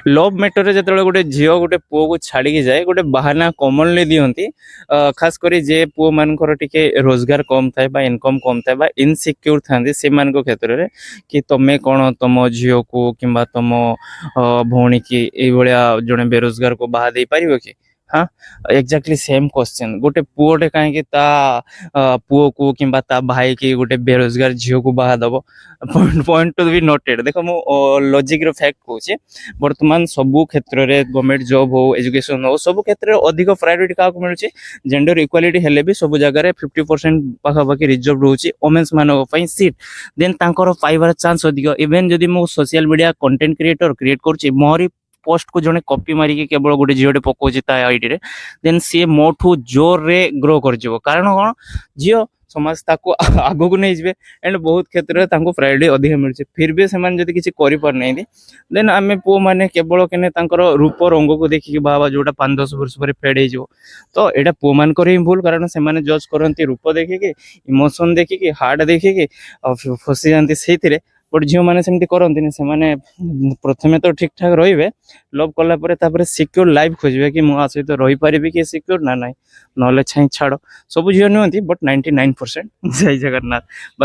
Love matter जो गोटे झील गोटे पुओ को छाड़ी जाए गोटे बाहाना कमनली दिखती खास कर जे पुओ मानकर टिके रोजगार कम थाए इनकम कम थाए इनसिक्योर था से क्षेत्र में कि तुम्हें कौन तुम झील को कि तुम भौणी की जड़े बेरोजगार को बाहा दे पार कि हाँ एक्जाक्टली सेम क्वेश्चन गोटे पुओटे कहीं पुओ को कि भाई की गोटे बेरोजगार झील को बाहा दब पॉइंट टू बी नोटेड देख मु लॉजिक रो फैक्ट कहूँ बर्तमान सबू क्षेत्र में गवर्नमेंट जॉब हो एजुकेशन हो सब क्षेत्र में अधिक प्रायोरिटी क्या मिलूँ जेंडर इक्वालिटी हेले भी सब जगह 50% पाखापाखि रिजर्व रोचे वोमेन्स मान सीट देन पाइबार चांस अधिक इवेन जदि मु social media content creator create करुच्ची मोरी पोस्ट को जड़े कॉपी मारिकी केवल गोटे झील पकाउची आईडी रे देन सी मोठू जोर रे ग्रो कर कारण कौन झील समाज ताको आगो को नहीं जाए एंड बहुत क्षेत्र में प्रायोरिटी अधिक मिलूँ फिर भी से किसी करें देन आम पुओ मैंने केवल के रूप रंग को देखिए बाबा जोटा 5-10 वर्ष पर फेड हो तो यहाँ पुओ मान ही भूल कारण से जज करती रूप देखिए इमोशन देखिए हार्ट देखिए फसी जाती से बट झील मैंने सेमती करती से प्रथमे तो ठीक ठाक रे लव कला सिक्योर लाइफ खोजे कि मुझे सहित रही पारि कि सिक्योर ना ना ना छाई छाड़ सब झील नुहति बट 99% जय जगन्नाथ।